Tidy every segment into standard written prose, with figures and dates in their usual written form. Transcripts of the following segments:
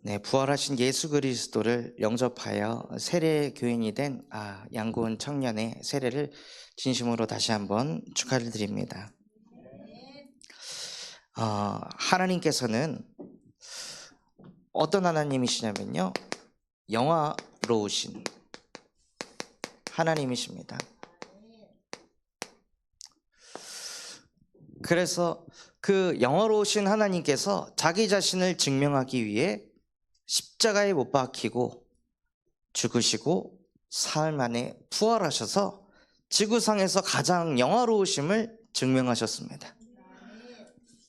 네, 부활하신 예수 그리스도를 영접하여 세례 교인이 된 양고은 청년의 세례를 진심으로 다시 한번 축하를 드립니다. 하나님께서는 어떤 하나님이시냐면요, 영화로우신 하나님이십니다. 그래서 그 영화로우신 하나님께서 자기 자신을 증명하기 위해 십자가에 못 박히고 죽으시고 사흘 만에 부활하셔서 지구상에서 가장 영화로우심을 증명하셨습니다.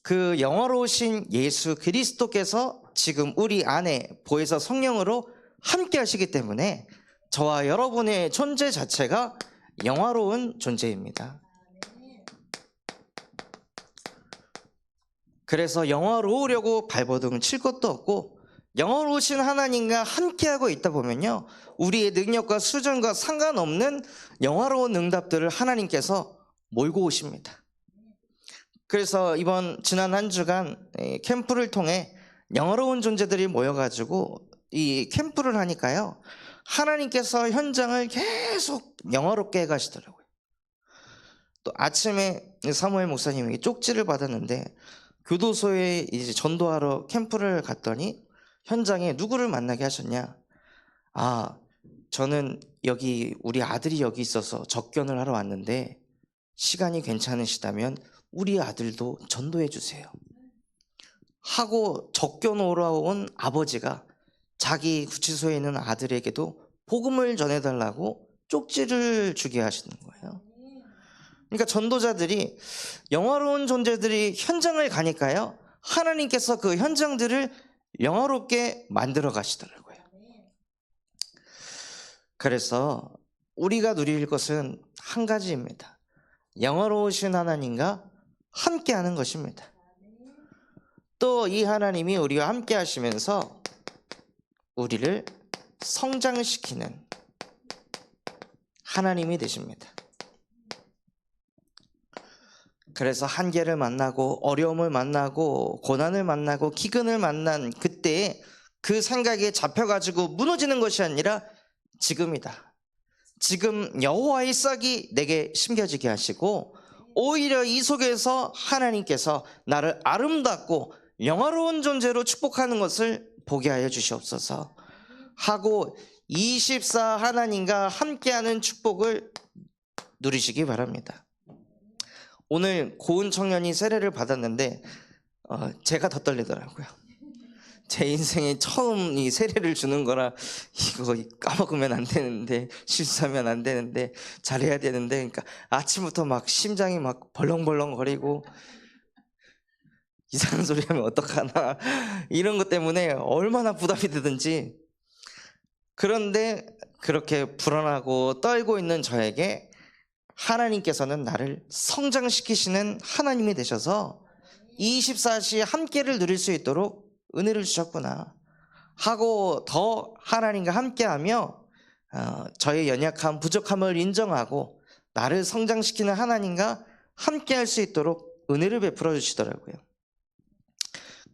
그 영화로우신 예수 그리스도께서 지금 우리 안에 보혜사 성령으로 함께 하시기 때문에 저와 여러분의 존재 자체가 영화로운 존재입니다. 그래서 영화로우려고 발버둥을 칠 것도 없고, 영화로우신 하나님과 함께하고 있다 보면요, 우리의 능력과 수준과 상관없는 영화로운 응답들을 하나님께서 몰고 오십니다. 그래서 지난 한 주간 캠프를 통해 영화로운 존재들이 모여가지고 이 캠프를 하니까요, 하나님께서 현장을 계속 영화롭게 해가시더라고요. 또 아침에 사무엘 목사님이 쪽지를 받았는데, 교도소에 이제 전도하러 캠프를 갔더니 현장에 누구를 만나게 하셨냐? 저는 여기 우리 아들이 여기 있어서 접견을 하러 왔는데 시간이 괜찮으시다면 우리 아들도 전도해 주세요 하고, 접견 오러 온 아버지가 자기 구치소에 있는 아들에게도 복음을 전해달라고 쪽지를 주게 하시는 거예요. 그러니까 전도자들이, 영화로운 존재들이 현장을 가니까요, 하나님께서 그 현장들을 영화롭게 만들어 가시더라고요. 그래서 우리가 누릴 것은 한 가지입니다. 영화로우신 하나님과 함께하는 것입니다. 또 이 하나님이 우리와 함께 하시면서 우리를 성장시키는 하나님이 되십니다. 그래서 한계를 만나고 어려움을 만나고 고난을 만나고 기근을 만난 그때에 그 생각에 잡혀가지고 무너지는 것이 아니라 지금이다, 지금 여호와의 싹이 내게 심겨지게 하시고, 오히려 이 속에서 하나님께서 나를 아름답고 영화로운 존재로 축복하는 것을 보게 하여 주시옵소서 하고 24 하나님과 함께하는 축복을 누리시기 바랍니다. 오늘 고은 청년이 세례를 받았는데 제가 더 떨리더라고요. 제 인생에 처음 이 세례를 주는 거라 이거 까먹으면 안 되는데, 실수하면 안 되는데, 잘해야 되는데, 그러니까 아침부터 막 심장이 막 벌렁벌렁거리고 이상한 소리 하면 어떡하나 이런 것 때문에 얼마나 부담이 되든지. 그런데 그렇게 불안하고 떨고 있는 저에게 하나님께서는 나를 성장시키시는 하나님이 되셔서 24시 함께를 누릴 수 있도록 은혜를 주셨구나 하고, 더 하나님과 함께하며 저의 연약함, 부족함을 인정하고 나를 성장시키는 하나님과 함께할 수 있도록 은혜를 베풀어 주시더라고요.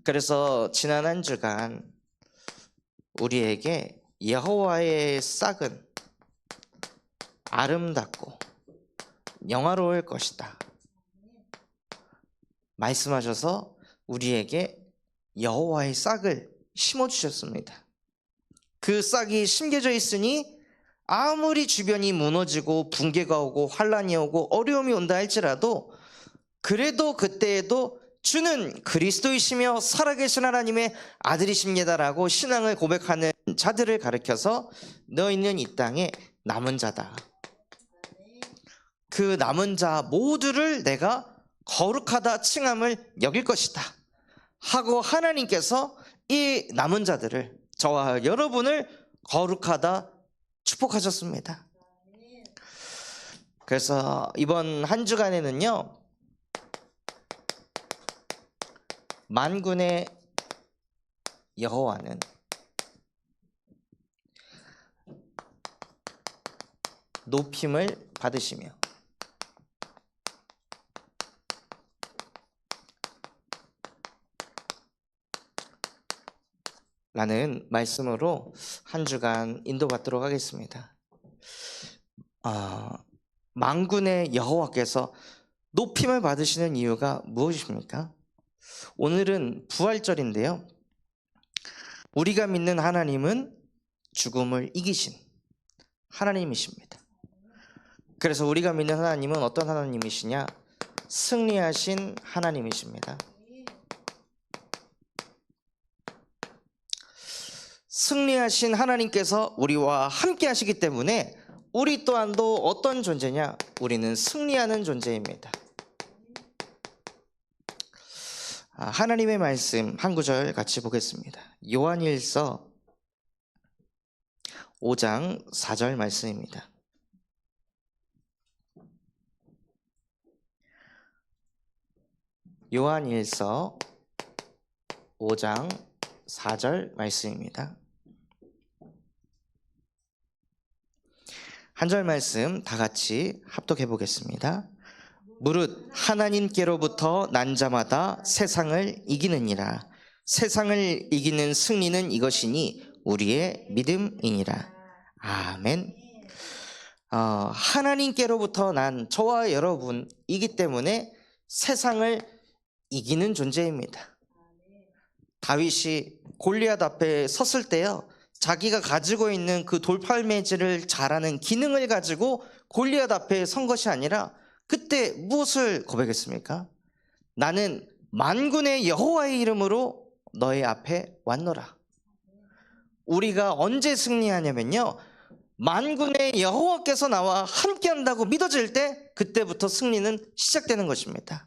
그래서 지난 한 주간 우리에게 여호와의 싹은 아름답고 영화로울 것이다 말씀하셔서 우리에게 여호와의 싹을 심어주셨습니다. 그 싹이 심겨져 있으니 아무리 주변이 무너지고 붕괴가 오고 환란이 오고 어려움이 온다 할지라도, 그래도 그때에도 주는 그리스도이시며 살아계신 하나님의 아들이십니다라고 신앙을 고백하는 자들을 가르쳐서 너희는 이 땅에 남은 자다, 그 남은 자 모두를 내가 거룩하다 칭함을 여길 것이다 하고, 하나님께서 이 남은 자들을, 저와 여러분을 거룩하다 축복하셨습니다. 그래서 이번 한 주간에는요, 만군의 여호와는 높임을 받으시며 라는 말씀으로 한 주간 인도받도록 하겠습니다. 만군의 여호와께서 높임을 받으시는 이유가 무엇이십니까? 오늘은 부활절인데요. 우리가 믿는 하나님은 죽음을 이기신 하나님이십니다. 그래서 우리가 믿는 하나님은 어떤 하나님이시냐? 승리하신 하나님이십니다. 승리하신 하나님께서 우리와 함께 하시기 때문에 우리 또한도 어떤 존재냐? 우리는 승리하는 존재입니다. 하나님의 말씀 한 구절 같이 보겠습니다. 요한일서 5장 4절 말씀입니다. 요한일서 5장 4절 말씀입니다. 한 절 말씀 다 같이 합독해 보겠습니다. 무릇 하나님께로부터 난 자마다 세상을 이기느니라. 세상을 이기는 승리는 이것이니 우리의 믿음이니라. 아멘. 하나님께로부터 난 저와 여러분이기 때문에 세상을 이기는 존재입니다. 다윗이 골리앗 앞에 섰을 때요, 자기가 가지고 있는 그 돌팔매질을 잘하는 기능을 가지고 골리앗 앞에 선 것이 아니라 그때 무엇을 고백했습니까? 나는 만군의 여호와의 이름으로 너의 앞에 왔노라. 우리가 언제 승리하냐면요, 만군의 여호와께서 나와 함께한다고 믿어질 때 그때부터 승리는 시작되는 것입니다.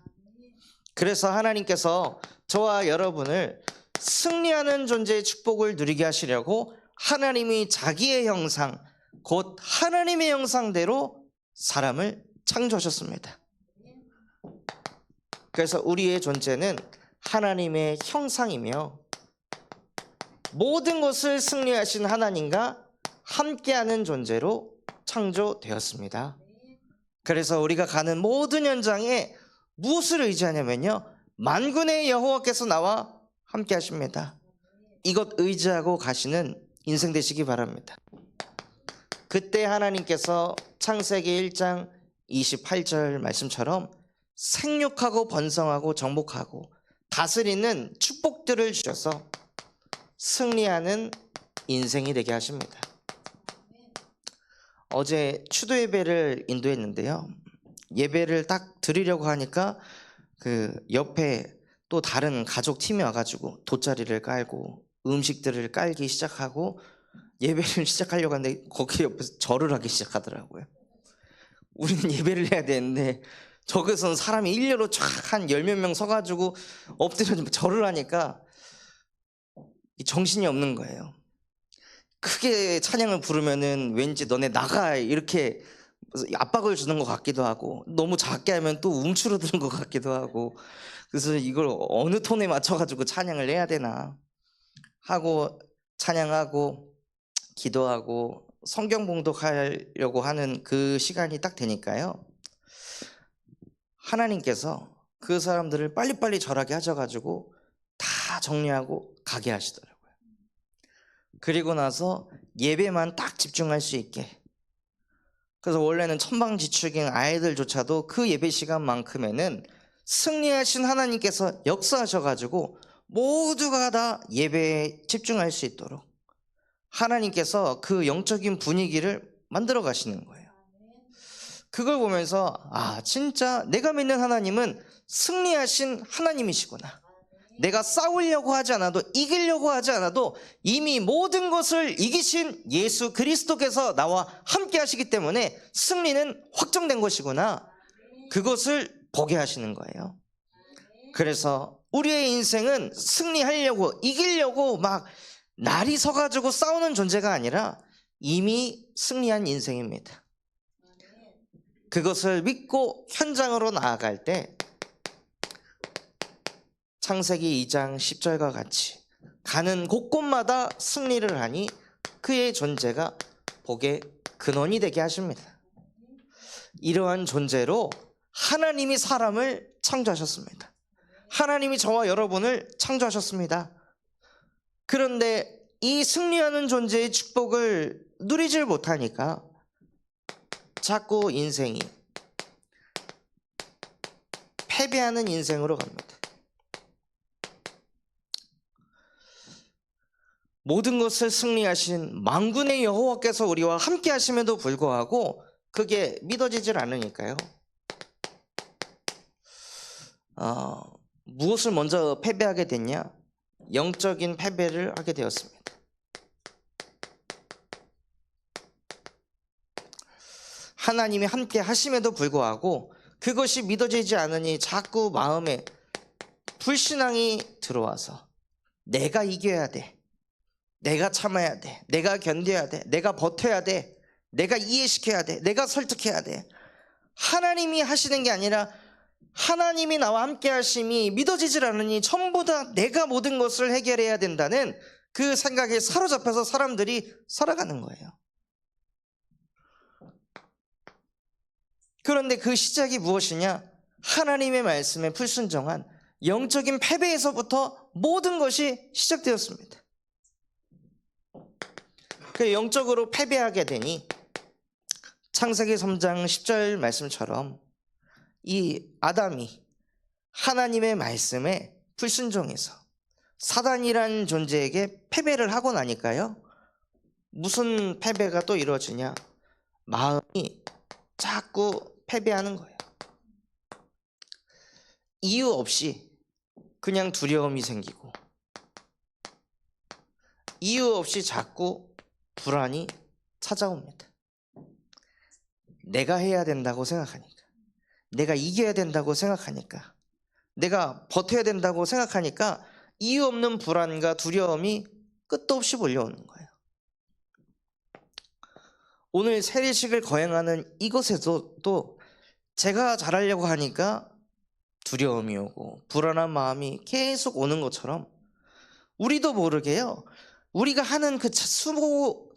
그래서 하나님께서 저와 여러분을 승리하는 존재의 축복을 누리게 하시려고 하나님이 자기의 형상, 곧 하나님의 형상대로 사람을 창조하셨습니다. 그래서 우리의 존재는 하나님의 형상이며 모든 것을 승리하신 하나님과 함께하는 존재로 창조되었습니다. 그래서 우리가 가는 모든 현장에 무엇을 의지하냐면요, 만군의 여호와께서 나와 함께 하십니다. 이것 의지하고 가시는 인생 되시기 바랍니다. 그때 하나님께서 창세기 1장 28절 말씀처럼 생육하고 번성하고 정복하고 다스리는 축복들을 주셔서 승리하는 인생이 되게 하십니다. 어제 추도 예배를 인도했는데요, 예배를 딱 드리려고 하니까 그 옆에 또 다른 가족 팀이 와가지고 돗자리를 깔고 음식들을 깔기 시작하고 예배를 시작하려고 하는데 거기 옆에서 절을 하기 시작하더라고요. 우리는 예배를 해야 되는데 저기서는 사람이 일렬로 쫙 한 10몇 명 서가지고 엎드려 절을 하니까 정신이 없는 거예요. 크게 찬양을 부르면은 왠지 너네 나가 이렇게 압박을 주는 것 같기도 하고, 너무 작게 하면 또 움츠러드는 것 같기도 하고, 그래서 이걸 어느 톤에 맞춰가지고 찬양을 해야 되나 하고 찬양하고 기도하고 성경 봉독하려고 하는 그 시간이 딱 되니까요, 하나님께서 그 사람들을 빨리빨리 절하게 하셔가지고 다 정리하고 가게 하시더라고요. 그리고 나서 예배만 딱 집중할 수 있게. 그래서 원래는 천방지축인 아이들조차도 그 예배 시간만큼에는 승리하신 하나님께서 역사하셔가지고 모두가 다 예배에 집중할 수 있도록 하나님께서 그 영적인 분위기를 만들어 가시는 거예요. 그걸 보면서 진짜 내가 믿는 하나님은 승리하신 하나님이시구나. 내가 싸우려고 하지 않아도, 이기려고 하지 않아도 이미 모든 것을 이기신 예수 그리스도께서 나와 함께 하시기 때문에 승리는 확정된 것이구나. 그것을 보게 하시는 거예요. 그래서 우리의 인생은 승리하려고, 이기려고 막 날이 서가지고 싸우는 존재가 아니라 이미 승리한 인생입니다. 그것을 믿고 현장으로 나아갈 때 창세기 2장 10절과 같이 가는 곳곳마다 승리를 하니 그의 존재가 복의 근원이 되게 하십니다. 이러한 존재로 하나님이 사람을 창조하셨습니다. 하나님이 저와 여러분을 창조하셨습니다. 그런데 이 승리하는 존재의 축복을 누리질 못하니까 자꾸 인생이 패배하는 인생으로 갑니다. 모든 것을 승리하신 만군의 여호와께서 우리와 함께 하심에도 불구하고 그게 믿어지질 않으니까요. 무엇을 먼저 패배하게 됐냐? 영적인 패배를 하게 되었습니다. 하나님이 함께 하심에도 불구하고 그것이 믿어지지 않으니 자꾸 마음에 불신앙이 들어와서 내가 이겨야 돼, 내가 참아야 돼, 내가 견뎌야 돼, 내가 버텨야 돼, 내가 이해시켜야 돼, 내가 설득해야 돼. 하나님이 하시는 게 아니라 하나님이 나와 함께 하심이 믿어지질 않으니 전부 다 내가 모든 것을 해결해야 된다는 그 생각에 사로잡혀서 사람들이 살아가는 거예요. 그런데 그 시작이 무엇이냐? 하나님의 말씀에 불순종한 영적인 패배에서부터 모든 것이 시작되었습니다. 그 영적으로 패배하게 되니 창세기 3장 10절 말씀처럼 이 아담이 하나님의 말씀에 불순종해서 사단이라는 존재에게 패배를 하고 나니까요, 무슨 패배가 또 이루어지냐? 마음이 자꾸 패배하는 거예요. 이유 없이 그냥 두려움이 생기고 이유 없이 자꾸 불안이 찾아옵니다. 내가 해야 된다고 생각하니까, 내가 이겨야 된다고 생각하니까, 내가 버텨야 된다고 생각하니까 이유 없는 불안과 두려움이 끝도 없이 몰려오는 거예요. 오늘 세례식을 거행하는 이곳에서 또 제가 잘하려고 하니까 두려움이 오고 불안한 마음이 계속 오는 것처럼 우리도 모르게요, 우리가 하는 그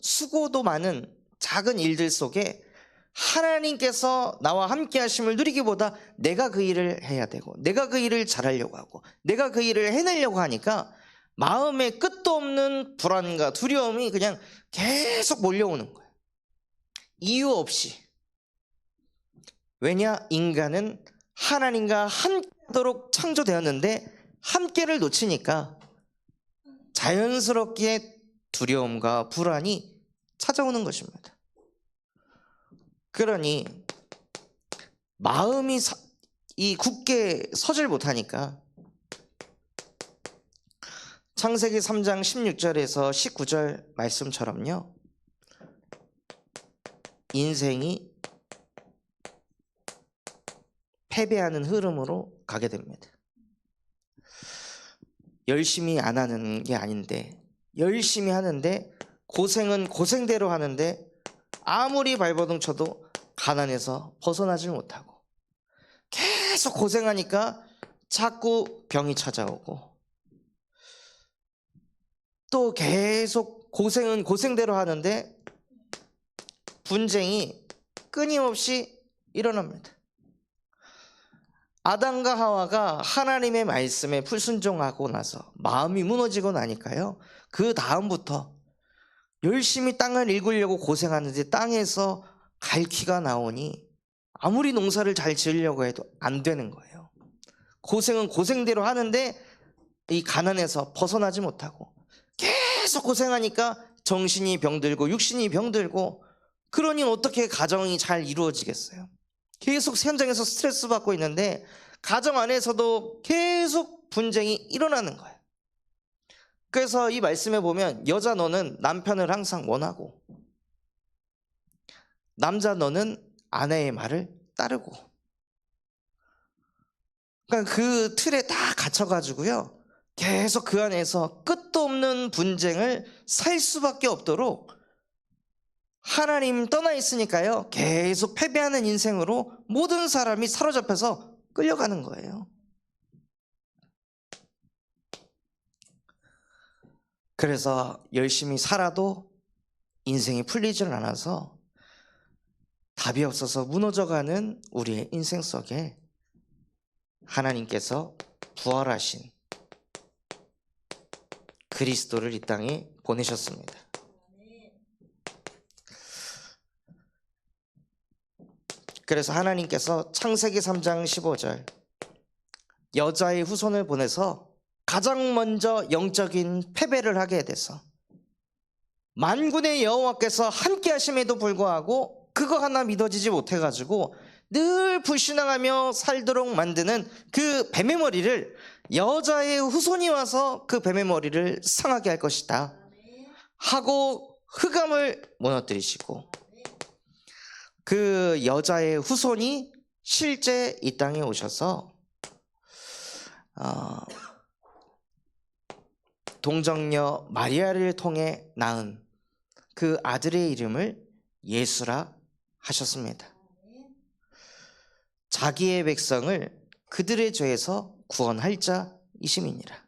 수고도 많은 작은 일들 속에 하나님께서 나와 함께 하심을 누리기보다 내가 그 일을 해야 되고 내가 그 일을 잘하려고 하고 내가 그 일을 해내려고 하니까 마음에 끝도 없는 불안과 두려움이 그냥 계속 몰려오는 거예요. 이유 없이. 왜냐? 인간은 하나님과 함께하도록 창조되었는데 함께를 놓치니까 자연스럽게 두려움과 불안이 찾아오는 것입니다. 그러니 마음이 굳게 서질 못하니까 창세기 3장 16절에서 19절 말씀처럼요, 인생이 패배하는 흐름으로 가게 됩니다. 열심히 안 하는 게 아닌데 열심히 하는데 고생은 고생대로 하는데 아무리 발버둥 쳐도 가난해서 벗어나질 못하고 계속 고생하니까 자꾸 병이 찾아오고 또 계속 고생은 고생대로 하는데 분쟁이 끊임없이 일어납니다. 아담과 하와가 하나님의 말씀에 불순종하고 나서 마음이 무너지고 나니까요, 그 다음부터 열심히 땅을 일구려고 고생하는데 땅에서 갈퀴가 나오니 아무리 농사를 잘 지으려고 해도 안 되는 거예요. 고생은 고생대로 하는데 이 가난에서 벗어나지 못하고 계속 고생하니까 정신이 병들고 육신이 병들고, 그러니 어떻게 가정이 잘 이루어지겠어요? 계속 현장에서 스트레스 받고 있는데 가정 안에서도 계속 분쟁이 일어나는 거예요. 그래서 이 말씀에 보면 여자 너는 남편을 항상 원하고 남자 너는 아내의 말을 따르고, 그러니까 그 틀에 다 갇혀가지고요, 계속 그 안에서 끝도 없는 분쟁을 살 수밖에 없도록 하나님 떠나 있으니까요, 계속 패배하는 인생으로 모든 사람이 사로잡혀서 끌려가는 거예요. 그래서 열심히 살아도 인생이 풀리질 않아서 답이 없어서 무너져가는 우리의 인생 속에 하나님께서 부활하신 그리스도를 이 땅에 보내셨습니다. 그래서 하나님께서 창세기 3장 15절 여자의 후손을 보내서 가장 먼저 영적인 패배를 하게 돼서 만군의 여호와께서 함께 하심에도 불구하고 그거 하나 믿어지지 못해가지고 늘 불신앙하며 살도록 만드는 그 뱀의 머리를 여자의 후손이 와서 그 뱀의 머리를 상하게 할 것이다 하고 흑암을 무너뜨리시고, 그 여자의 후손이 실제 이 땅에 오셔서 동정녀 마리아를 통해 낳은 그 아들의 이름을 예수라 하셨습니다. 자기의 백성을 그들의 죄에서 구원할 자이심이니라.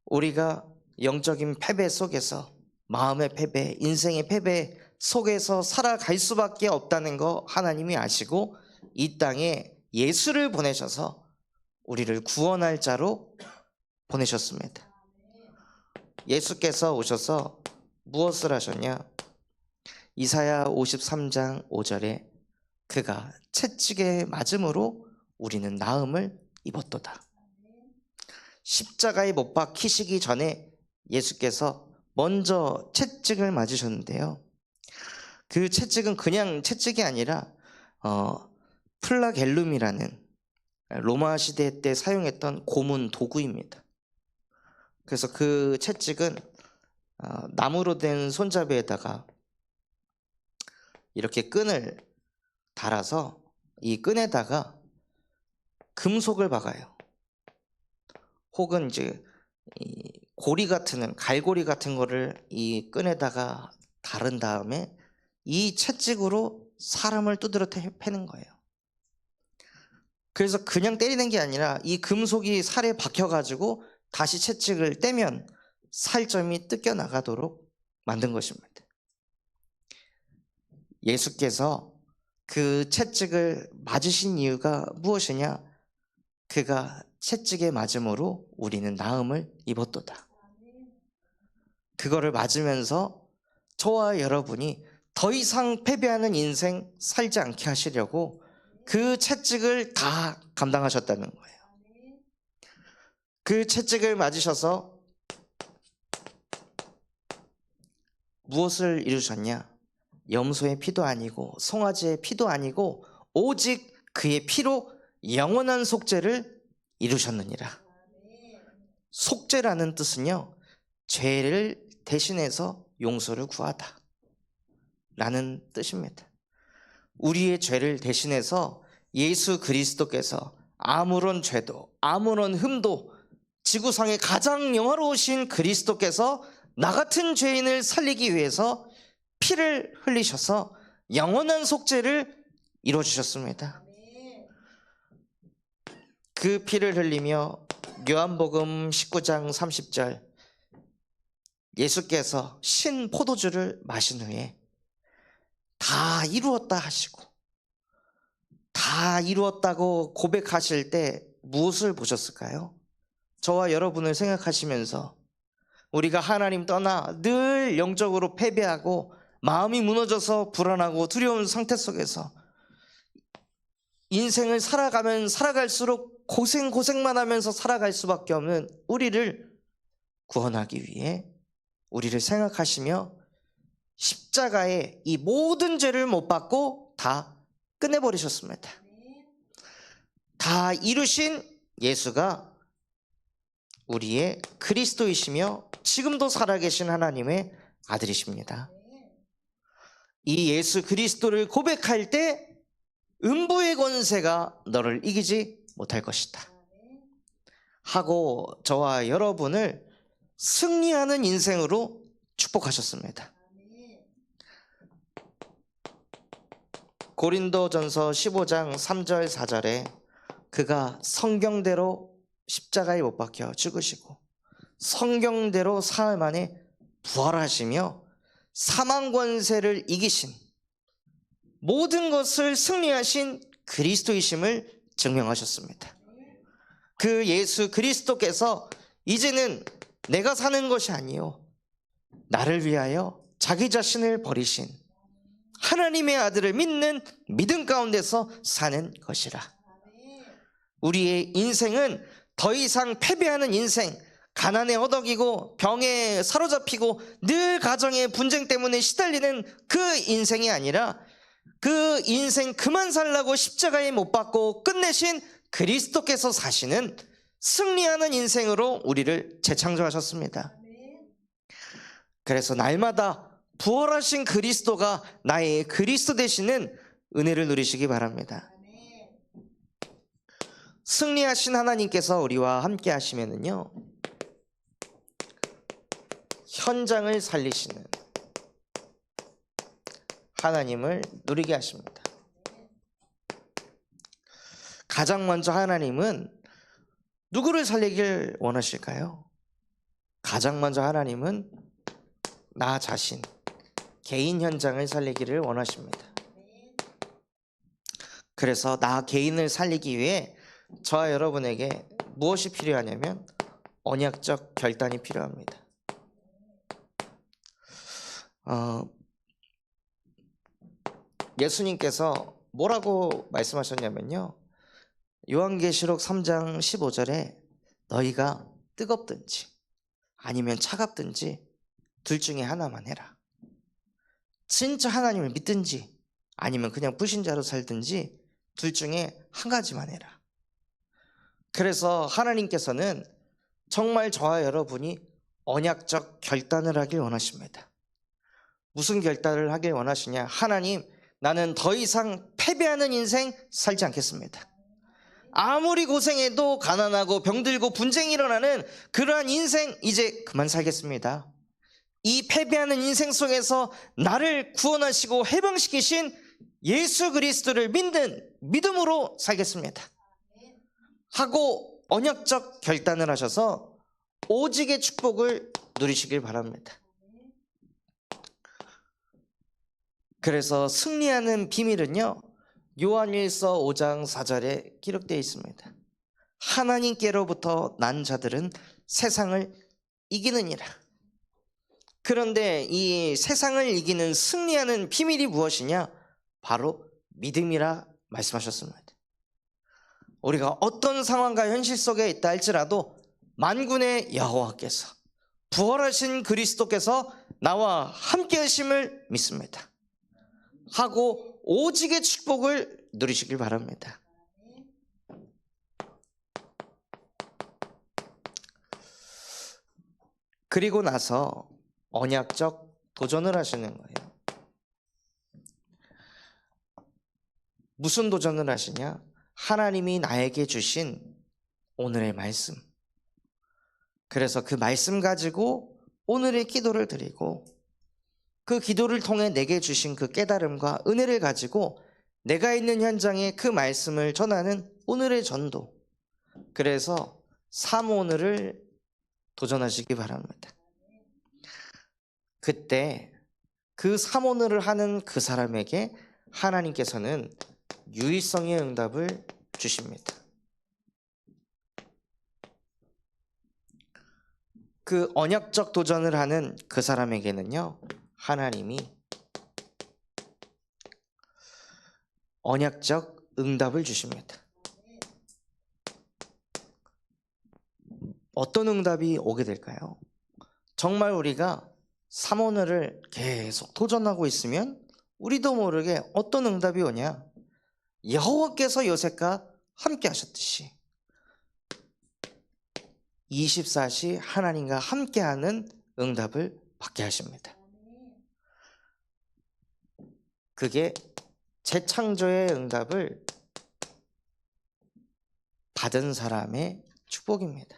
우리가 영적인 패배 속에서, 마음의 패배, 인생의 패배 속에서 살아갈 수밖에 없다는 거 하나님이 아시고 이 땅에 예수를 보내셔서 우리를 구원할 자로 보내셨습니다. 예수께서 오셔서 무엇을 하셨냐? 이사야 53장 5절에 그가 채찍에 맞음으로 우리는 나음을 입었도다. 십자가에 못 박히시기 전에 예수께서 먼저 채찍을 맞으셨는데요, 그 채찍은 그냥 채찍이 아니라 플라겔룸이라는 로마 시대 때 사용했던 고문 도구입니다. 그래서 그 채찍은 나무로 된 손잡이에다가 이렇게 끈을 달아서 이 끈에다가 금속을 박아요. 혹은 이제 이 고리 같은, 갈고리 같은 거를 이 끈에다가 다른 다음에 이 채찍으로 사람을 두드려 패는 거예요. 그래서 그냥 때리는 게 아니라 이 금속이 살에 박혀가지고 다시 채찍을 떼면 살점이 뜯겨 나가도록 만든 것입니다. 예수께서 그 채찍을 맞으신 이유가 무엇이냐? 그가 채찍에 맞음으로 우리는 나음을 입었도다. 그거를 맞으면서 저와 여러분이 더 이상 패배하는 인생 살지 않게 하시려고 그 채찍을 다 감당하셨다는 거예요. 그 채찍을 맞으셔서 무엇을 이루셨냐? 염소의 피도 아니고 송아지의 피도 아니고 오직 그의 피로 영원한 속죄를 이루셨느니라. 속죄라는 뜻은요, 죄를 대신해서 용서를 구하다 라는 뜻입니다. 우리의 죄를 대신해서 예수 그리스도께서 아무런 죄도 아무런 흠도, 지구상에 가장 영화로우신 그리스도께서 나 같은 죄인을 살리기 위해서 피를 흘리셔서 영원한 속죄를 이루어주셨습니다. 그 피를 흘리며 요한복음 19장 30절 예수께서 신 포도주를 마신 후에 다 이루었다 하시고, 다 이루었다고 고백하실 때 무엇을 보셨을까요? 저와 여러분을 생각하시면서 우리가 하나님 떠나 늘 영적으로 패배하고 마음이 무너져서 불안하고 두려운 상태 속에서 인생을 살아가면 살아갈수록 고생만 하면서 살아갈 수밖에 없는 우리를 구원하기 위해 우리를 생각하시며 십자가에 이 모든 죄를 못 받고 다 끝내버리셨습니다. 다 이루신 예수가 우리의 그리스도이시며 지금도 살아계신 하나님의 아들이십니다. 이 예수 그리스도를 고백할 때 음부의 권세가 너를 이기지 못할 것이다 하고 저와 여러분을 승리하는 인생으로 축복하셨습니다. 고린도전서 15장 3절 4절에 그가 성경대로 십자가에 못 박혀 죽으시고 성경대로 사흘 만에 부활하시며 사망 권세를 이기신, 모든 것을 승리하신 그리스도이심을 증명하셨습니다. 그 예수 그리스도께서 이제는 내가 사는 것이 아니요 나를 위하여 자기 자신을 버리신 하나님의 아들을 믿는 믿음 가운데서 사는 것이라. 우리의 인생은 더 이상 패배하는 인생, 가난에 허덕이고 병에 사로잡히고 늘 가정의 분쟁 때문에 시달리는 그 인생이 아니라 그 인생 그만 살라고 십자가에 못 박고 끝내신 그리스도께서 사시는 승리하는 인생으로 우리를 재창조하셨습니다. 그래서 날마다 부활하신 그리스도가 나의 그리스도 되시는 은혜를 누리시기 바랍니다. 승리하신 하나님께서 우리와 함께 하시면은요, 현장을 살리시는 하나님을 누리게 하십니다. 가장 먼저 하나님은 누구를 살리길 원하실까요? 가장 먼저 하나님은 나 자신, 개인 현장을 살리기를 원하십니다. 그래서 나 개인을 살리기 위해 저와 여러분에게 무엇이 필요하냐면 언약적 결단이 필요합니다. 예수님께서 뭐라고 말씀하셨냐면요, 요한계시록 3장 15절에 너희가 뜨겁든지 아니면 차갑든지 둘 중에 하나만 해라. 진짜 하나님을 믿든지 아니면 그냥 불신자로 살든지 둘 중에 한 가지만 해라. 그래서 하나님께서는 정말 저와 여러분이 언약적 결단을 하길 원하십니다. 무슨 결단을 하길 원하시냐? 하나님, 나는 더 이상 패배하는 인생 살지 않겠습니다. 아무리 고생해도 가난하고 병들고 분쟁이 일어나는 그러한 인생 이제 그만 살겠습니다. 이 패배하는 인생 속에서 나를 구원하시고 해방시키신 예수 그리스도를 믿는 믿음으로 살겠습니다 하고 언약적 결단을 하셔서 오직의 축복을 누리시길 바랍니다. 그래서 승리하는 비밀은요, 요한일서 5장 4절에 기록되어 있습니다. 하나님께로부터 난 자들은 세상을 이기느니라. 그런데 이 세상을 이기는 승리하는 비밀이 무엇이냐? 바로 믿음이라 말씀하셨습니다. 우리가 어떤 상황과 현실 속에 있다 할지라도 만군의 여호와께서, 부활하신 그리스도께서 나와 함께 하심을 믿습니다 하고 오직의 축복을 누리시길 바랍니다. 그리고 나서 언약적 도전을 하시는 거예요. 무슨 도전을 하시냐? 하나님이 나에게 주신 오늘의 말씀, 그래서 그 말씀 가지고 오늘의 기도를 드리고 그 기도를 통해 내게 주신 그 깨달음과 은혜를 가지고 내가 있는 현장에 그 말씀을 전하는 오늘의 전도, 그래서 사모오늘을 도전하시기 바랍니다. 그때 그 사모오늘을 하는 그 사람에게 하나님께서는 유일성의 응답을 주십니다. 그 언약적 도전을 하는 그 사람에게는요, 하나님이 언약적 응답을 주십니다. 어떤 응답이 오게 될까요? 정말 우리가 사모늘을 계속 도전하고 있으면 우리도 모르게 어떤 응답이 오냐? 여호와께서 요셉과 함께 하셨듯이 24시 하나님과 함께하는 응답을 받게 하십니다. 그게 재창조의 응답을 받은 사람의 축복입니다.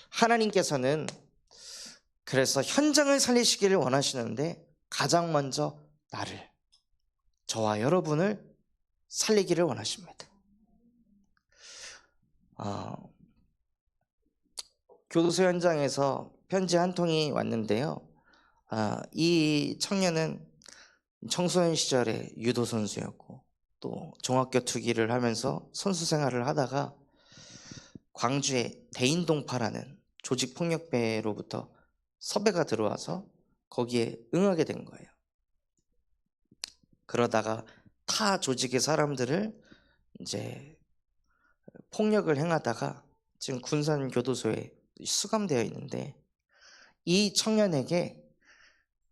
하나님께서는 그래서 현장을 살리시기를 원하시는데 가장 먼저 나를, 저와 여러분을 살리기를 원하십니다. 교도소 현장에서 편지 한 통이 왔는데요, 이 청년은 청소년 시절에 유도 선수였고 또 종합교 투기를 하면서 선수 생활을 하다가 광주의 대인동파라는 조직폭력배로부터 섭외가 들어와서 거기에 응하게 된 거예요. 그러다가 타 조직의 사람들을 이제 폭력을 행하다가 지금 군산교도소에 수감되어 있는데, 이 청년에게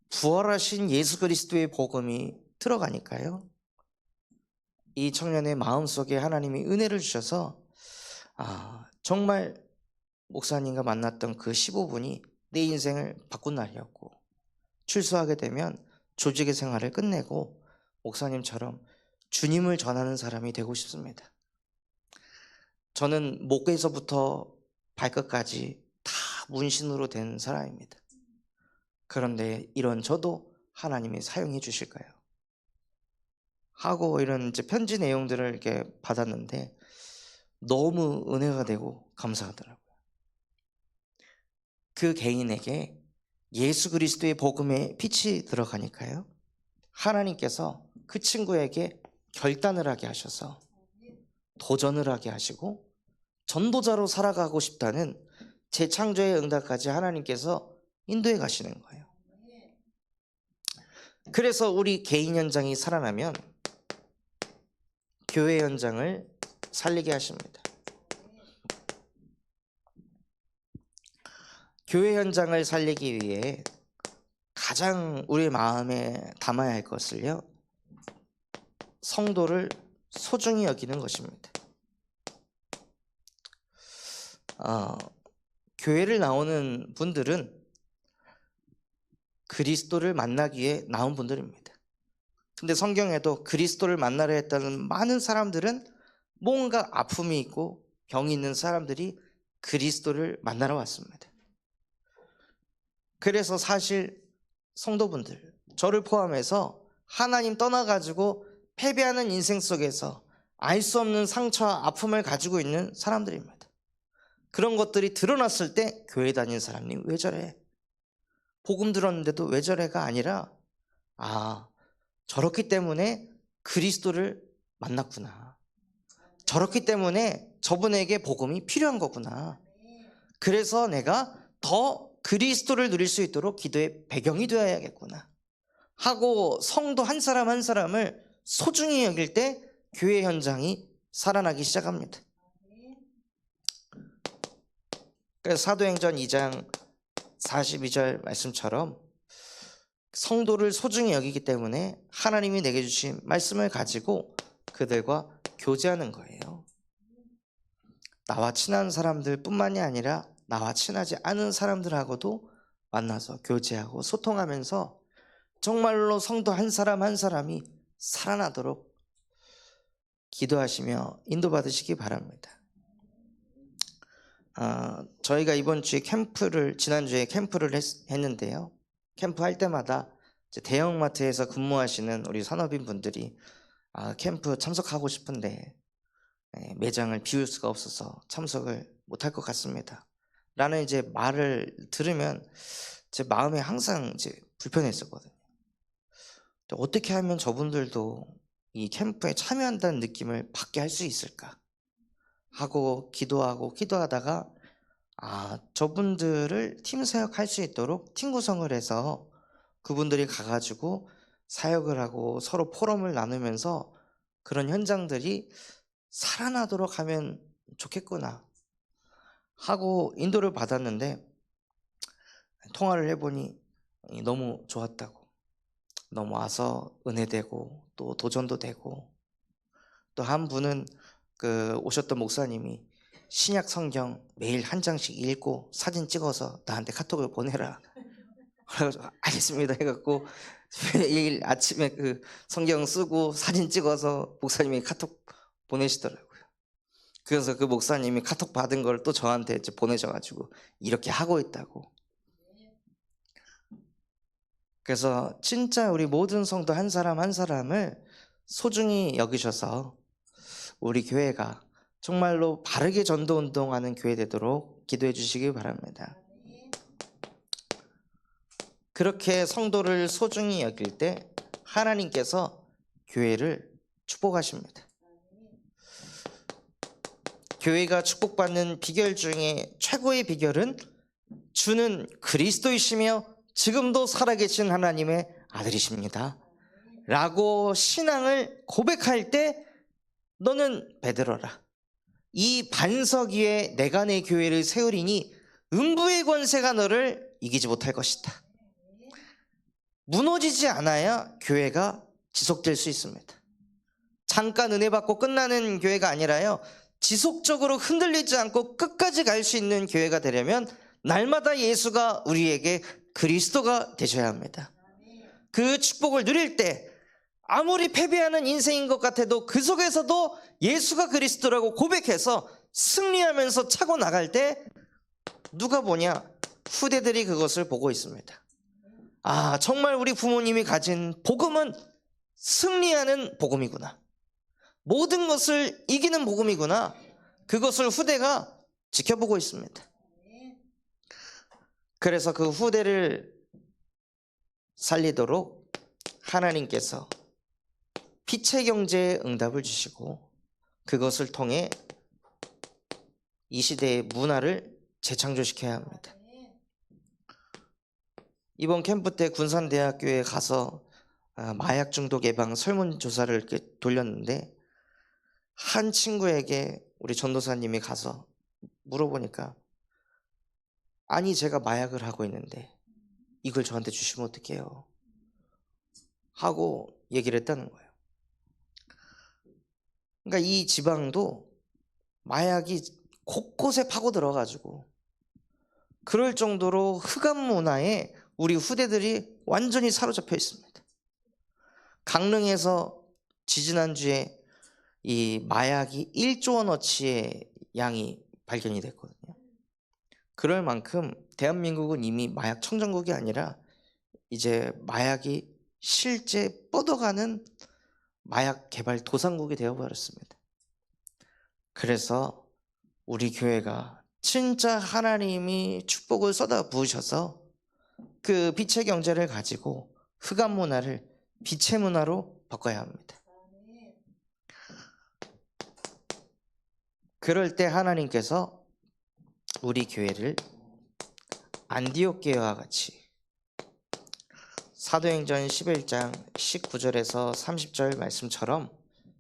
부활하신 예수 그리스도의 복음이 들어가니까요, 이 청년의 마음속에 하나님이 은혜를 주셔서 정말 목사님과 만났던 그 15분이 내 인생을 바꾼 날이었고, 출소하게 되면 조직의 생활을 끝내고 목사님처럼 주님을 전하는 사람이 되고 싶습니다. 저는 목에서부터 발끝까지 다 문신으로 된 사람입니다. 그런데 이런 저도 하나님이 사용해 주실까요? 하고 이런 이제 편지 내용들을 이렇게 받았는데 너무 은혜가 되고 감사하더라고요. 그 개인에게 예수 그리스도의 복음의 빛이 들어가니까요, 하나님께서 그 친구에게 결단을 하게 하셔서 도전을 하게 하시고 전도자로 살아가고 싶다는 재창조의 응답까지 하나님께서 인도해 가시는 거예요. 그래서 우리 개인 현장이 살아나면 교회 현장을 살리게 하십니다. 교회 현장을 살리기 위해 가장 우리 마음에 담아야 할 것을요, 성도를 소중히 여기는 것입니다. 교회를 나오는 분들은 그리스도를 만나기 위해 나온 분들입니다. 근데 성경에도 그리스도를 만나려 했다는 많은 사람들은 뭔가 아픔이 있고 병이 있는 사람들이 그리스도를 만나러 왔습니다. 그래서 사실 성도분들, 저를 포함해서 하나님 떠나가지고 패배하는 인생 속에서 알 수 없는 상처와 아픔을 가지고 있는 사람들입니다. 그런 것들이 드러났을 때 교회 다니는 사람이 왜 저래? 복음 들었는데도 왜 저래가 아니라, 저렇기 때문에 그리스도를 만났구나. 저렇기 때문에 저분에게 복음이 필요한 거구나. 그래서 내가 더 그리스도를 누릴 수 있도록 기도의 배경이 되어야겠구나 하고 성도 한 사람 한 사람을 소중히 여길 때 교회 현장이 살아나기 시작합니다. 그래서 사도행전 2장 42절 말씀처럼 성도를 소중히 여기기 때문에 하나님이 내게 주신 말씀을 가지고 그들과 교제하는 거예요. 나와 친한 사람들 뿐만이 아니라 나와 친하지 않은 사람들하고도 만나서 교제하고 소통하면서 정말로 성도 한 사람 한 사람이 살아나도록 기도하시며 인도받으시기 바랍니다. 저희가 이번 주에 지난주에 캠프를 했는데요, 캠프 할 때마다 대형마트에서 근무하시는 우리 산업인 분들이 캠프 참석하고 싶은데 매장을 비울 수가 없어서 참석을 못할 것 같습니다 라는 이제 말을 들으면 제 마음에 항상 이제 불편했었거든요. 어떻게 하면 저분들도 이 캠프에 참여한다는 느낌을 받게 할 수 있을까 하고 기도하다가 저분들을 팀 사역할 수 있도록 팀 구성을 해서 그분들이 가가지고 사역을 하고 서로 포럼을 나누면서 그런 현장들이 살아나도록 하면 좋겠구나 하고 인도를 받았는데, 통화를 해보니 너무 좋았다고, 넘어와서 은혜되고 또 도전도 되고, 또 한 분은 오셨던 목사님이 신약 성경 매일 한 장씩 읽고 사진 찍어서 나한테 카톡을 보내라. 그래서 알겠습니다 해갖고 매일 아침에 그 성경 쓰고 사진 찍어서 목사님이 카톡 보내시더라고요. 그래서 그 목사님이 카톡 받은 걸 또 저한테 보내셔가지고 이렇게 하고 있다고. 그래서 진짜 우리 모든 성도 한 사람 한 사람을 소중히 여기셔서 우리 교회가 정말로 바르게 전도 운동하는 교회 되도록 기도해 주시기 바랍니다. 그렇게 성도를 소중히 여길 때 하나님께서 교회를 축복하십니다. 교회가 축복받는 비결 중에 최고의 비결은 주는 그리스도이시며 지금도 살아계신 하나님의 아들이십니다 라고 신앙을 고백할 때 너는 베드로라, 이 반석 위에 내가 내 교회를 세우리니 음부의 권세가 너를 이기지 못할 것이다. 무너지지 않아야 교회가 지속될 수 있습니다. 잠깐 은혜 받고 끝나는 교회가 아니라요, 지속적으로 흔들리지 않고 끝까지 갈 수 있는 교회가 되려면 날마다 예수가 우리에게 그리스도가 되셔야 합니다. 그 축복을 누릴 때 아무리 패배하는 인생인 것 같아도 그 속에서도 예수가 그리스도라고 고백해서 승리하면서 차고 나갈 때 누가 보냐? 후대들이 그것을 보고 있습니다. 아, 정말 우리 부모님이 가진 복음은 승리하는 복음이구나, 모든 것을 이기는 복음이구나, 그것을 후대가 지켜보고 있습니다. 그래서 그 후대를 살리도록 하나님께서 빛의 경제에 응답을 주시고 그것을 통해 이 시대의 문화를 재창조시켜야 합니다. 이번 캠프 때 군산대학교에 가서 마약 중독 예방 설문조사를 이렇게 돌렸는데 한 친구에게 우리 전도사님이 가서 물어보니까, 아니 제가 마약을 하고 있는데 이걸 저한테 주시면 어떡해요 하고 얘기를 했다는 거예요. 그러니까 이 지방도 마약이 곳곳에 파고 들어가지고 그럴 정도로 흑암 문화에 우리 후대들이 완전히 사로잡혀 있습니다. 강릉에서 지지난주에 이 마약이 1조 원어치의 양이 발견이 됐거든요. 그럴 만큼 대한민국은 이미 마약 청정국이 아니라 이제 마약이 실제 뻗어가는 마약 개발 도상국이 되어버렸습니다. 그래서 우리 교회가 진짜 하나님이 축복을 쏟아 부으셔서 그 빛의 경제를 가지고 흑암 문화를 빛의 문화로 바꿔야 합니다. 그럴 때 하나님께서 우리 교회를 안디옥 교회와 같이 사도행전 11장 19절에서 30절 말씀처럼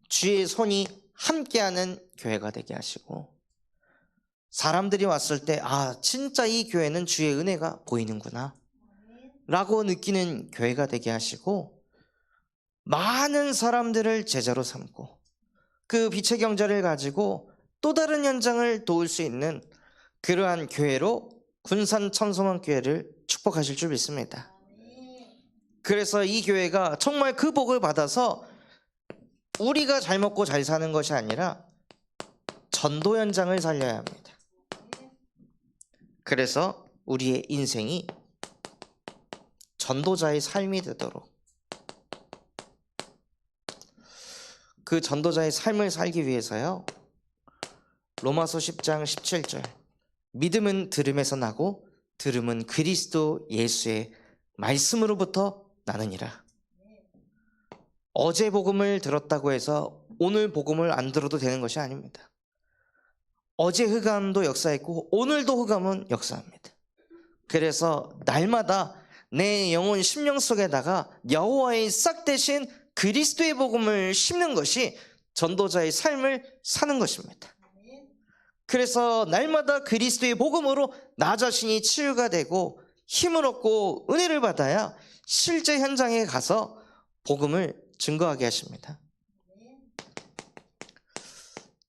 주의 손이 함께하는 교회가 되게 하시고, 사람들이 왔을 때 아, 진짜 이 교회는 주의 은혜가 보이는구나 라고 느끼는 교회가 되게 하시고, 많은 사람들을 제자로 삼고 그 빛의 경제를 가지고 또 다른 현장을 도울 수 있는 그러한 교회로 군산 청소년교회를 축복하실 줄 믿습니다. 그래서 이 교회가 정말 그 복을 받아서 우리가 잘 먹고 잘 사는 것이 아니라 전도 현장을 살려야 합니다. 그래서 우리의 인생이 전도자의 삶이 되도록, 그 전도자의 삶을 살기 위해서요, 로마서 10장 17절 믿음은 들음에서 나고 들음은 그리스도 예수의 말씀으로부터 나느니라. 어제 복음을 들었다고 해서 오늘 복음을 안 들어도 되는 것이 아닙니다. 어제 흑암도 역사했고 오늘도 흑암은 역사합니다. 그래서 날마다 내 영혼 심령 속에다가 여호와의 싹 대신 그리스도의 복음을 심는 것이 전도자의 삶을 사는 것입니다. 그래서 날마다 그리스도의 복음으로 나 자신이 치유가 되고 힘을 얻고 은혜를 받아야 실제 현장에 가서 복음을 증거하게 하십니다.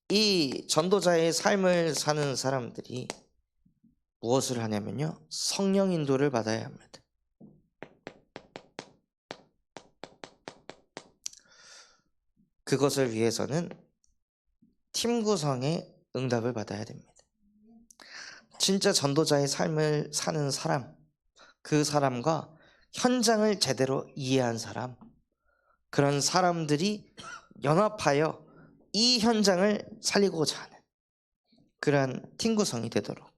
이 전도자의 삶을 사는 사람들이 무엇을 하냐면요, 성령 인도를 받아야 합니다. 그것을 위해서는 팀 구성의 응답을 받아야 됩니다. 진짜 전도자의 삶을 사는 사람, 그 사람과 현장을 제대로 이해한 사람, 그런 사람들이 연합하여 이 현장을 살리고자 하는 그러한 팀 구성이 되도록,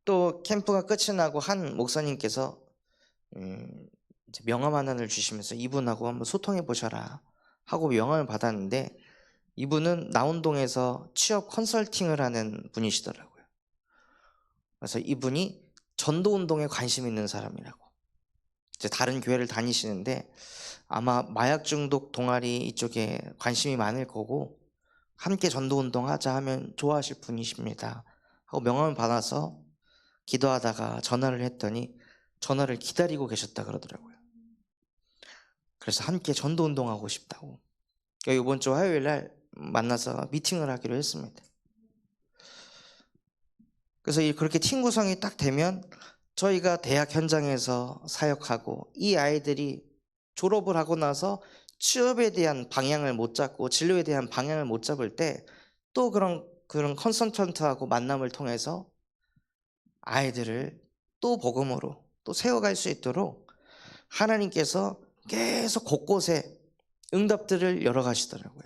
또 캠프가 끝이 나고 한 목사님께서 이제 명함 하나를 주시면서 이분하고 한번 소통해 보셔라 하고 명함을 받았는데, 이분은 나운동에서 취업 컨설팅을 하는 분이시더라고요. 그래서 이분이 전도운동에 관심 있는 사람이라고. 이제 다른 교회를 다니시는데 아마 마약 중독 동아리 이쪽에 관심이 많을 거고 함께 전도운동 하자 하면 좋아하실 분이십니다 하고 명함을 받아서 기도하다가 전화를 했더니 전화를 기다리고 계셨다 그러더라고요. 그래서 함께 전도운동하고 싶다고. 이번 주 화요일 날 만나서 미팅을 하기로 했습니다. 그래서 그렇게 팀 구성이 딱 되면 저희가 대학 현장에서 사역하고 이 아이들이 졸업을 하고 나서 취업에 대한 방향을 못 잡고 진로에 대한 방향을 못 잡을 때 또 그런 컨설턴트하고 만남을 통해서 아이들을 또 복음으로 또 세워갈 수 있도록 하나님께서 계속 곳곳에 응답들을 열어가시더라고요.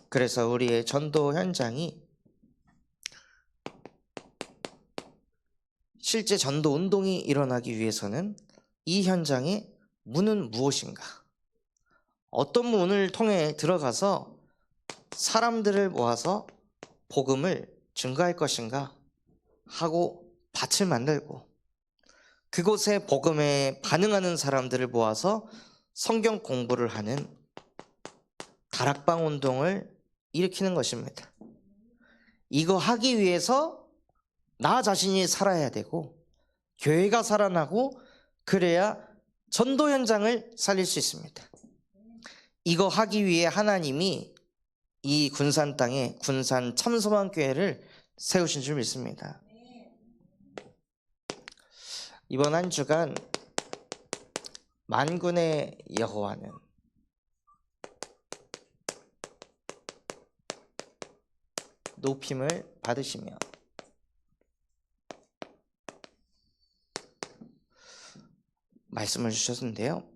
그래서 우리의 전도 현장이 실제 전도 운동이 일어나기 위해서는 이 현장의 문은 무엇인가? 어떤 문을 통해 들어가서 사람들을 모아서 복음을 증거할 것인가 하고 밭을 만들고 그곳에 복음에 반응하는 사람들을 모아서 성경 공부를 하는 다락방 운동을 일으키는 것입니다. 이거 하기 위해서 나 자신이 살아야 되고 교회가 살아나고 그래야 전도 현장을 살릴 수 있습니다. 이거 하기 위해 하나님이 이 군산 땅에 군산 참소망교회를 세우신 줄 믿습니다. 이번 한 주간 만군의 여호와는 높임을 받으시며 말씀을 주셨는데요.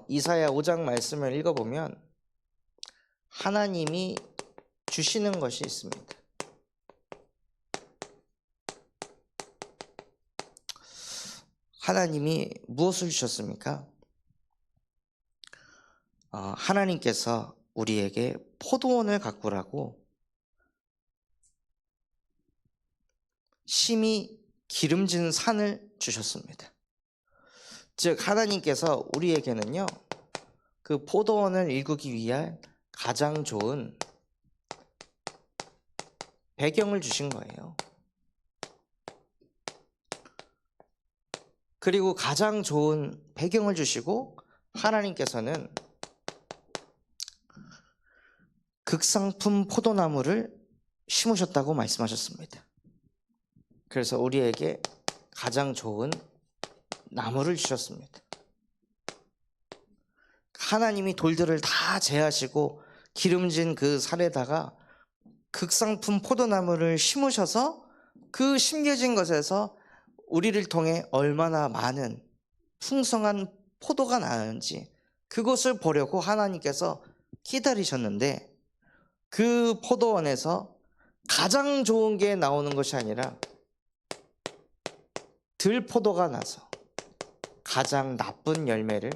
이사야 5장 말씀을 읽어보면 하나님이 주시는 것이 있습니다. 하나님이 무엇을 주셨습니까? 하나님께서 우리에게 포도원을 가꾸라고 심히 기름진 산을 주셨습니다. 즉 하나님께서 우리에게는요 그 포도원을 일구기 위한 가장 좋은 배경을 주신 거예요. 그리고 가장 좋은 배경을 주시고 하나님께서는 극상품 포도나무를 심으셨다고 말씀하셨습니다. 그래서 우리에게 가장 좋은 나무를 주셨습니다. 하나님이 돌들을 다 제하시고 기름진 그 산에다가 극상품 포도나무를 심으셔서 그 심겨진 것에서 우리를 통해 얼마나 많은 풍성한 포도가 나는지 그것을 보려고 하나님께서 기다리셨는데 그 포도원에서 가장 좋은 게 나오는 것이 아니라 들포도가 나서 가장 나쁜 열매를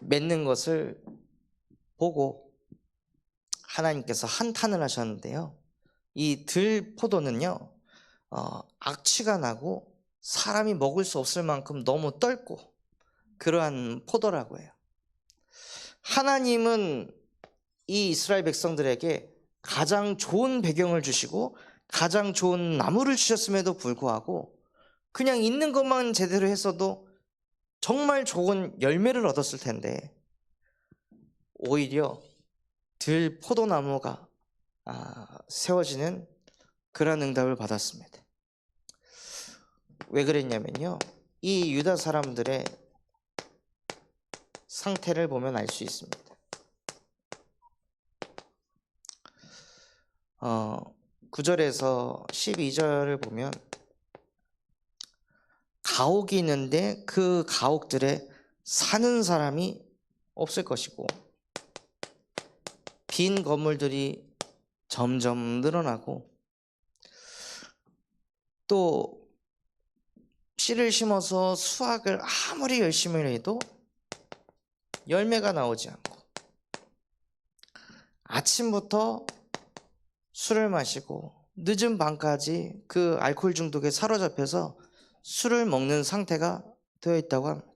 맺는 것을 보고 하나님께서 한탄을 하셨는데요. 이 들포도는요 악취가 나고 사람이 먹을 수 없을 만큼 너무 떫고 그러한 포도라고 해요. 하나님은 이 이스라엘 백성들에게 가장 좋은 배경을 주시고 가장 좋은 나무를 주셨음에도 불구하고 그냥 있는 것만 제대로 했어도 정말 좋은 열매를 얻었을 텐데 오히려 들 포도나무가 세워지는 그런 응답을 받았습니다. 왜 그랬냐면요 이 유다 사람들의 상태를 보면 알 수 있습니다. 9절에서 12절을 보면 가옥이 있는데 그 가옥들에 사는 사람이 없을 것이고 빈 건물들이 점점 늘어나고 또 씨를 심어서 수확을 아무리 열심히 해도 열매가 나오지 않고, 아침부터 술을 마시고 늦은 밤까지 그 알코올 중독에 사로잡혀서 술을 먹는 상태가 되어 있다고 합니다.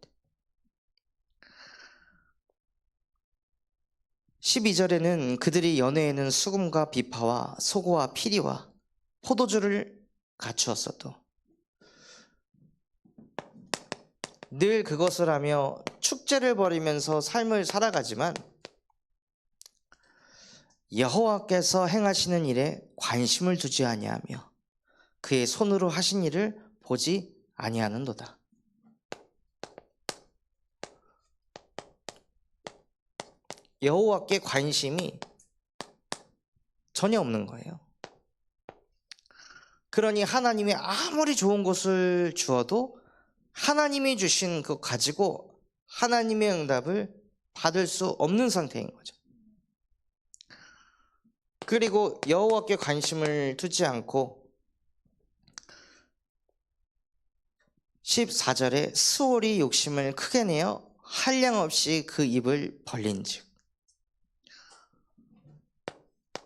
12절에는 그들이 연회에는 수금과 비파와 소고와 피리와 포도주를 갖추었어도 늘 그것을 하며 축제를 벌이면서 삶을 살아가지만 여호와께서 행하시는 일에 관심을 두지 아니하며 그의 손으로 하신 일을 보지 아니하는도다. 여호와께 관심이 전혀 없는 거예요. 그러니 하나님이 아무리 좋은 것을 주어도 하나님이 주신 그 가지고 하나님의 응답을 받을 수 없는 상태인 거죠. 그리고 여호와께 관심을 두지 않고 14절에 스올이 욕심을 크게 내어 한량없이 그 입을 벌린즉,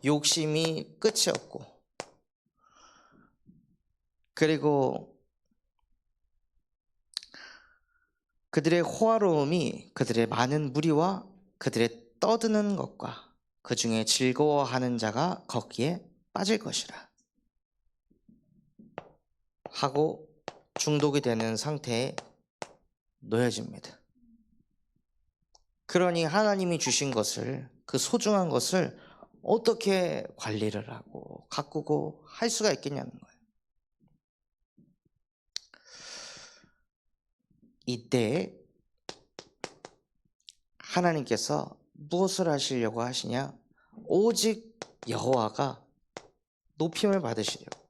욕심이 끝이 없고, 그리고 그들의 호화로움이 그들의 많은 무리와 그들의 떠드는 것과 그 중에 즐거워하는 자가 거기에 빠질 것이라 하고 중독이 되는 상태에 놓여집니다. 그러니 하나님이 주신 것을, 그 소중한 것을 어떻게 관리를 하고 가꾸고 할 수가 있겠냐는 거예요. 이때 하나님께서 무엇을 하시려고 하시냐? 오직 여호와가 높임을 받으시려고.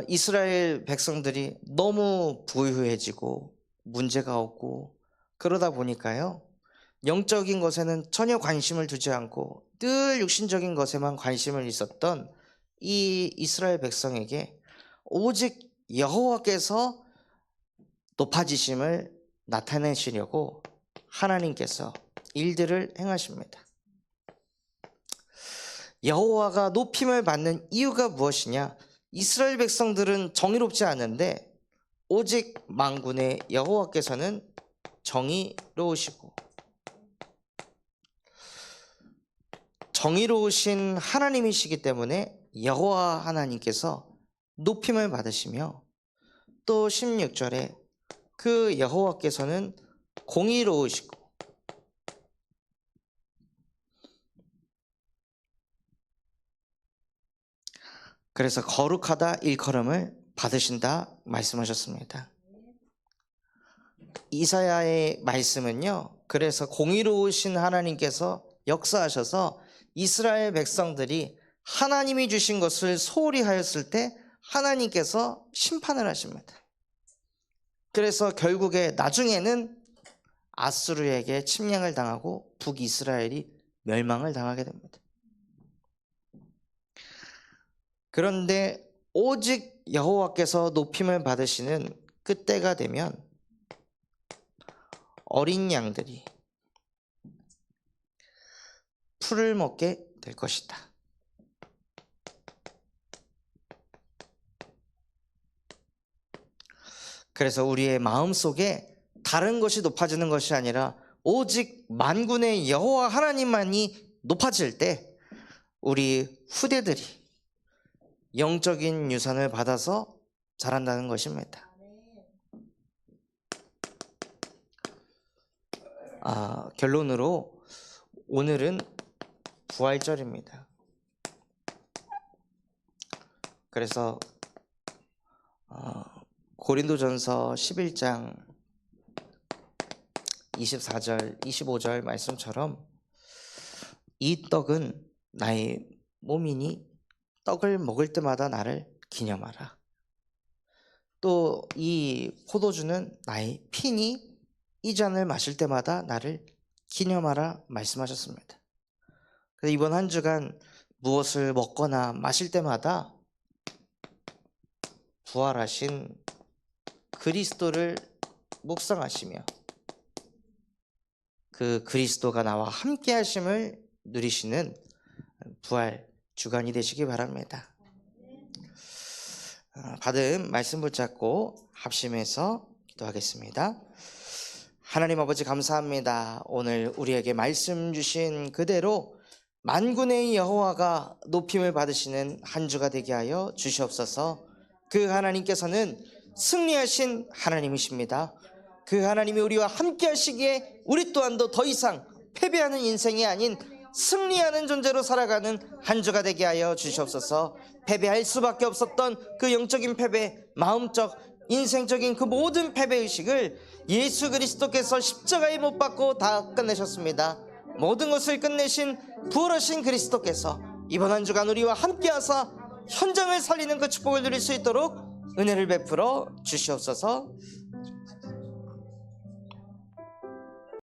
이스라엘 백성들이 너무 부유해지고 문제가 없고 그러다 보니까요, 영적인 것에는 전혀 관심을 두지 않고 늘 육신적인 것에만 관심을 있었던 이 이스라엘 백성에게 오직 여호와께서 높아지심을 나타내시려고 하나님께서 일들을 행하십니다. 여호와가 높임을 받는 이유가 무엇이냐? 이스라엘 백성들은 정의롭지 않은데 오직 만군의 여호와께서는 정의로우시고, 정의로우신 하나님이시기 때문에 여호와 하나님께서 높임을 받으시며, 또 16절에 그 여호와께서는 공의로우시고 그래서 거룩하다 일컬음을 받으신다 말씀하셨습니다. 이사야의 말씀은요, 그래서 공의로우신 하나님께서 역사하셔서 이스라엘 백성들이 하나님이 주신 것을 소홀히 하였을 때 하나님께서 심판을 하십니다. 그래서 결국에 나중에는 아수르에게 침략을 당하고 북이스라엘이 멸망을 당하게 됩니다. 그런데 오직 여호와께서 높임을 받으시는 그때가 되면 어린 양들이 풀을 먹게 될 것이다. 그래서 우리의 마음속에 다른 것이 높아지는 것이 아니라 오직 만군의 여호와 하나님만이 높아질 때 우리 후대들이 영적인 유산을 받아서 자란다는 것입니다. 결론으로 오늘은 부활절입니다. 그래서 고린도전서 11장 24절 25절 말씀처럼 이 떡은 나의 몸이니 떡을 먹을 때마다 나를 기념하라. 또 이 포도주는 나의 피니 이 잔을 마실 때마다 나를 기념하라 말씀하셨습니다. 그래서 이번 한 주간 무엇을 먹거나 마실 때마다 부활하신 그리스도를 묵상하시며 그 그리스도가 나와 함께 하심을 누리시는 부활 주간이 되시기 바랍니다. 받은 말씀 붙잡고 합심해서 기도하겠습니다. 하나님 아버지 감사합니다. 오늘 우리에게 말씀 주신 그대로 만군의 여호와가 높임을 받으시는 한 주가 되게 하여 주시옵소서. 그 하나님께서는 승리하신 하나님이십니다. 그 하나님이 우리와 함께 하시기에 우리 또한도 더 이상 패배하는 인생이 아닌 승리하는 존재로 살아가는 한 주가 되게 하여 주시옵소서. 패배할 수밖에 없었던 그 영적인 패배, 마음적, 인생적인 그 모든 패배의식을 예수 그리스도께서 십자가에 못 박고 다 끝내셨습니다. 모든 것을 끝내신 부활하신 그리스도께서 이번 한 주간 우리와 함께하사 현장을 살리는 그 축복을 누릴 수 있도록 은혜를 베풀어 주시옵소서.